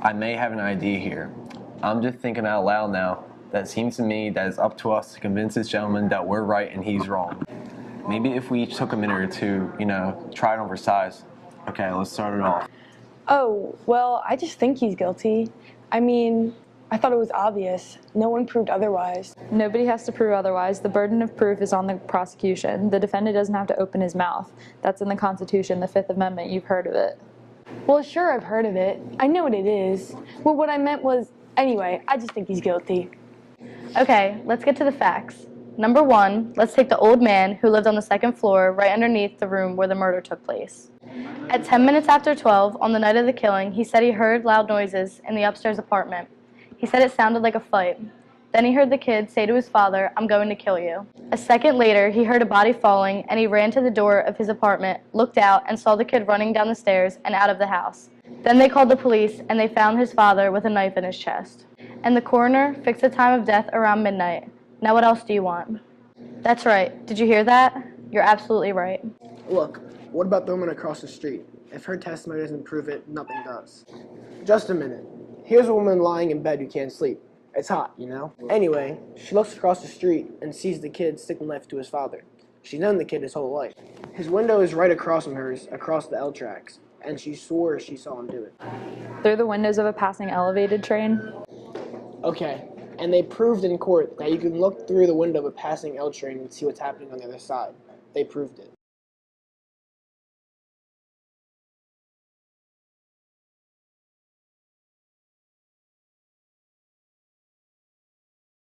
I may have an idea here. I'm just thinking out loud now. That seems to me that it's up to us to convince this gentleman that we're right and he's wrong. Maybe if we each took a minute or two, try it on for size. Okay, let's start it off. Oh, well, I just think he's guilty. I mean, I thought it was obvious. No one proved otherwise. Nobody has to prove otherwise. The burden of proof is on the prosecution. The defendant doesn't have to open his mouth. That's in the Constitution, the Fifth Amendment. You've heard of it. Well, sure, I've heard of it. I know what it is. Well, what I meant was, anyway, I just think he's guilty. Okay, let's get to the facts. Number one, let's take the old man who lived on the second floor right underneath the room where the murder took place. At 10 minutes after 12, on the night of the killing, he said he heard loud noises in the upstairs apartment. He said it sounded like a fight. Then he heard the kid say to his father, "I'm going to kill you." A second later, he heard a body falling, and he ran to the door of his apartment, looked out, and saw the kid running down the stairs and out of the house. Then they called the police, and they found his father with a knife in his chest. And the coroner fixed the time of death around midnight. Now what else do you want? That's right. Did you hear that? You're absolutely right. Look, what about the woman across the street? If her testimony doesn't prove it, nothing does. Just a minute. Here's a woman lying in bed who can't sleep. It's hot, you know? Anyway, she looks across the street and sees the kid stick the knife to his father. She's known the kid his whole life. His window is right across from hers, across the L tracks, and she swore she saw him do it. Through the windows of a passing elevated train. Okay, and they proved in court that you can look through the window of a passing L train and see what's happening on the other side. They proved it.